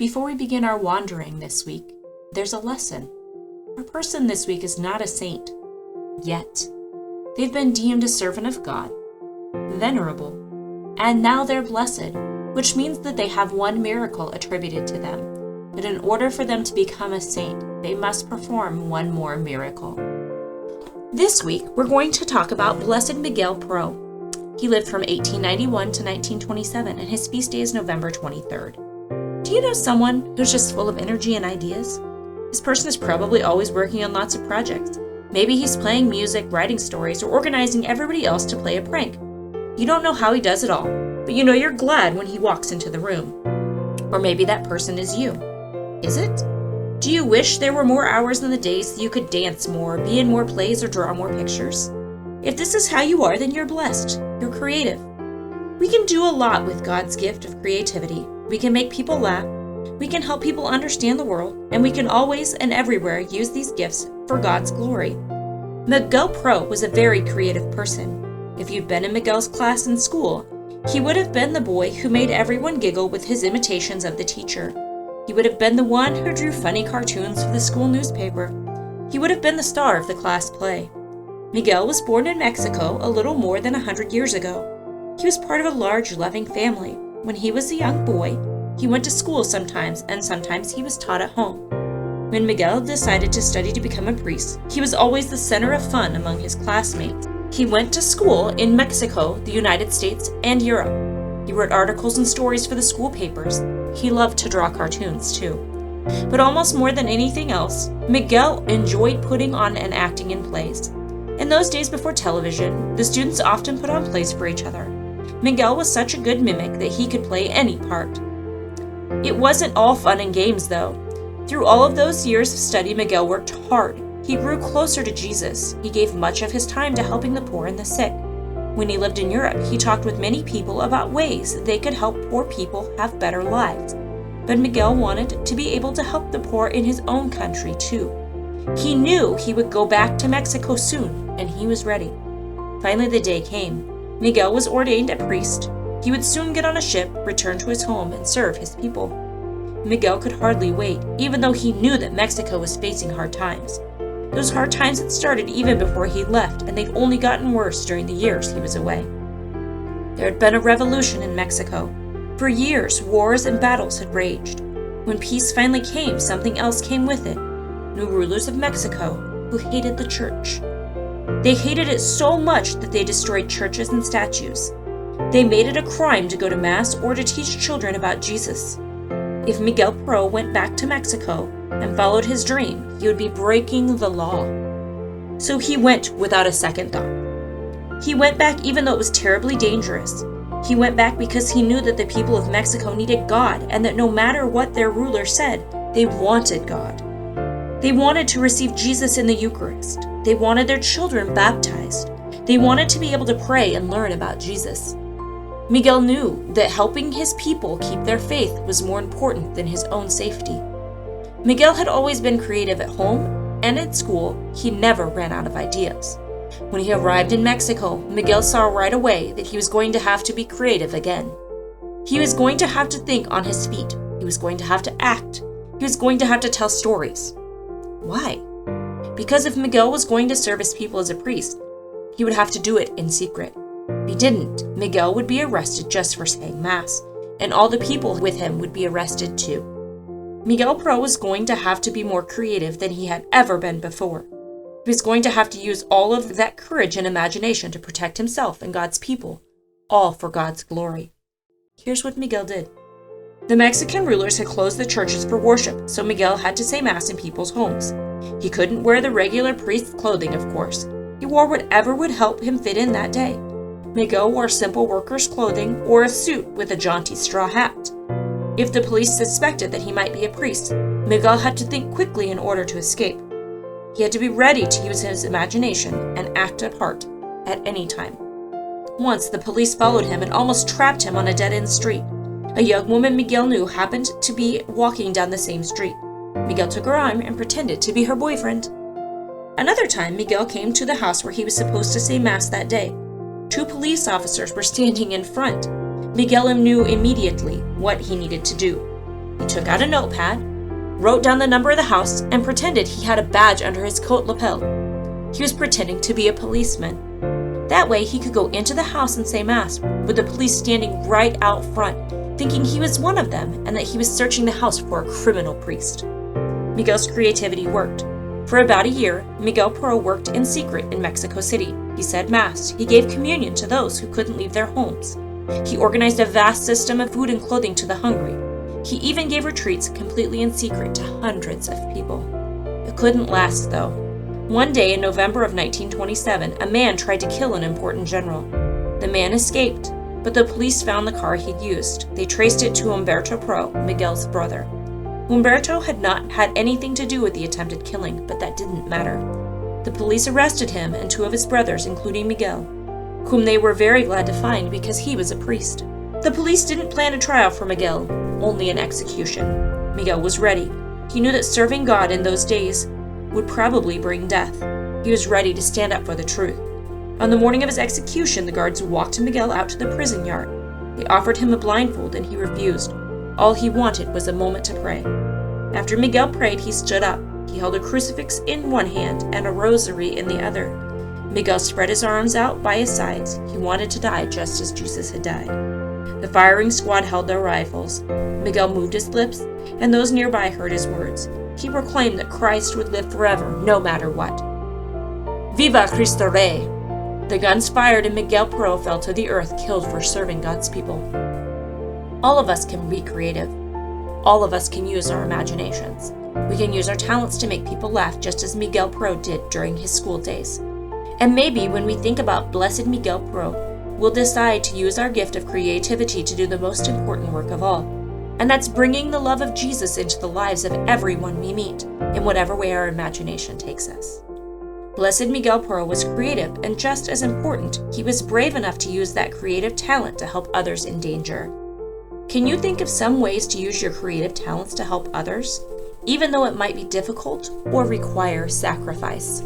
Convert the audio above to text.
Before we begin our wandering this week, there's a lesson. Our person this week is not a saint, yet. They've been deemed a servant of God, venerable, and now they're blessed, which means that they have one miracle attributed to them. But in order for them to become a saint, they must perform one more miracle. This week, we're going to talk about Blessed Miguel Pro. He lived from 1891 to 1927, and his feast day is November 23rd. Do you know someone who's just full of energy and ideas? This person is probably always working on lots of projects. Maybe he's playing music, writing stories, or organizing everybody else to play a prank. You don't know how he does it all, but you know you're glad when he walks into the room. Or maybe that person is you. Is it? Do you wish there were more hours in the day so you could dance more, be in more plays, or draw more pictures? If this is how you are, then you're blessed. You're creative. We can do a lot with God's gift of creativity. We can make people laugh. We can help people understand the world, and we can always and everywhere use these gifts for God's glory. Miguel Pro was a very creative person. If you'd been in Miguel's class in school, he would have been the boy who made everyone giggle with his imitations of the teacher. He would have been the one who drew funny cartoons for the school newspaper. He would have been the star of the class play. Miguel was born in Mexico a little more than 100 years ago. He was part of a large, loving family. When he was a young boy, he went to school sometimes, and sometimes he was taught at home. When Miguel decided to study to become a priest, he was always the center of fun among his classmates. He went to school in Mexico, the United States, and Europe. He wrote articles and stories for the school papers. He loved to draw cartoons, too. But almost more than anything else, Miguel enjoyed putting on and acting in plays. In those days before television, the students often put on plays for each other. Miguel was such a good mimic that he could play any part. It wasn't all fun and games, though. Through all of those years of study, Miguel worked hard. He grew closer to Jesus. He gave much of his time to helping the poor and the sick. When he lived in Europe, he talked with many people about ways they could help poor people have better lives. But Miguel wanted to be able to help the poor in his own country, too. He knew he would go back to Mexico soon, and he was ready. Finally, the day came. Miguel was ordained a priest. He would soon get on a ship, return to his home, and serve his people. Miguel could hardly wait, even though he knew that Mexico was facing hard times. Those hard times had started even before he left, and they've only gotten worse during the years he was away. There had been a revolution in Mexico. For years, wars and battles had raged. When peace finally came, something else came with it. New rulers of Mexico who hated the church. They hated it so much that they destroyed churches and statues. They made it a crime to go to Mass or to teach children about Jesus. If Miguel Pro went back to Mexico and followed his dream, he would be breaking the law. So he went without a second thought. He went back even though it was terribly dangerous. He went back because he knew that the people of Mexico needed God, and that no matter what their ruler said, they wanted God. They wanted to receive Jesus in the Eucharist. They wanted their children baptized. They wanted to be able to pray and learn about Jesus. Miguel knew that helping his people keep their faith was more important than his own safety. Miguel had always been creative at home and at school. He never ran out of ideas. When he arrived in Mexico, Miguel saw right away that he was going to have to be creative again. He was going to have to think on his feet. He was going to have to act. He was going to have to tell stories. Why? Because if Miguel was going to serve his people as a priest, he would have to do it in secret. If he didn't, Miguel would be arrested just for saying Mass, and all the people with him would be arrested too. Miguel Pro was going to have to be more creative than he had ever been before. He was going to have to use all of that courage and imagination to protect himself and God's people, all for God's glory. Here's what Miguel did. The Mexican rulers had closed the churches for worship, so Miguel had to say Mass in people's homes. He couldn't wear the regular priest's clothing, of course. He wore whatever would help him fit in that day. Miguel wore simple workers' clothing or a suit with a jaunty straw hat. If the police suspected that he might be a priest, Miguel had to think quickly in order to escape. He had to be ready to use his imagination and act a part at any time. Once, the police followed him and almost trapped him on a dead-end street. A young woman Miguel knew happened to be walking down the same street. Miguel took her arm and pretended to be her boyfriend. Another time, Miguel came to the house where he was supposed to say Mass that day. 2 police officers were standing in front. Miguel knew immediately what he needed to do. He took out a notepad, wrote down the number of the house, and pretended he had a badge under his coat lapel. He was pretending to be a policeman. That way he could go into the house and say mass, with the police standing right out front, thinking he was one of them and that he was searching the house for a criminal priest. Miguel's creativity worked. For about a year, Miguel Pro worked in secret in Mexico City. He said mass. He gave communion to those who couldn't leave their homes. He organized a vast system of food and clothing to the hungry. He even gave retreats completely in secret to hundreds of people. It couldn't last, though. One day in November of 1927, a man tried to kill an important general. The man escaped, but the police found the car he'd used. They traced it to Humberto Pro, Miguel's brother. Humberto had not had anything to do with the attempted killing, but that didn't matter. The police arrested him and two of his brothers, including Miguel, whom they were very glad to find because he was a priest. The police didn't plan a trial for Miguel, only an execution. Miguel was ready. He knew that serving God in those days would probably bring death. He was ready to stand up for the truth. On the morning of his execution, the guards walked Miguel out to the prison yard. They offered him a blindfold and he refused. All he wanted was a moment to pray. After Miguel prayed, he stood up. He held a crucifix in one hand and a rosary in the other. Miguel spread his arms out by his sides. He wanted to die just as Jesus had died. The firing squad held their rifles. Miguel moved his lips, and those nearby heard his words. He proclaimed that Christ would live forever, no matter what. Viva Cristo Rey! The guns fired and Miguel Pro fell to the earth, killed for serving God's people. All of us can be creative. All of us can use our imaginations. We can use our talents to make people laugh just as Miguel Pro did during his school days. And maybe when we think about Blessed Miguel Pro, we'll decide to use our gift of creativity to do the most important work of all. And that's bringing the love of Jesus into the lives of everyone we meet, in whatever way our imagination takes us. Blessed Miguel Pro was creative, and just as important, he was brave enough to use that creative talent to help others in danger. Can you think of some ways to use your creative talents to help others, even though it might be difficult or require sacrifice?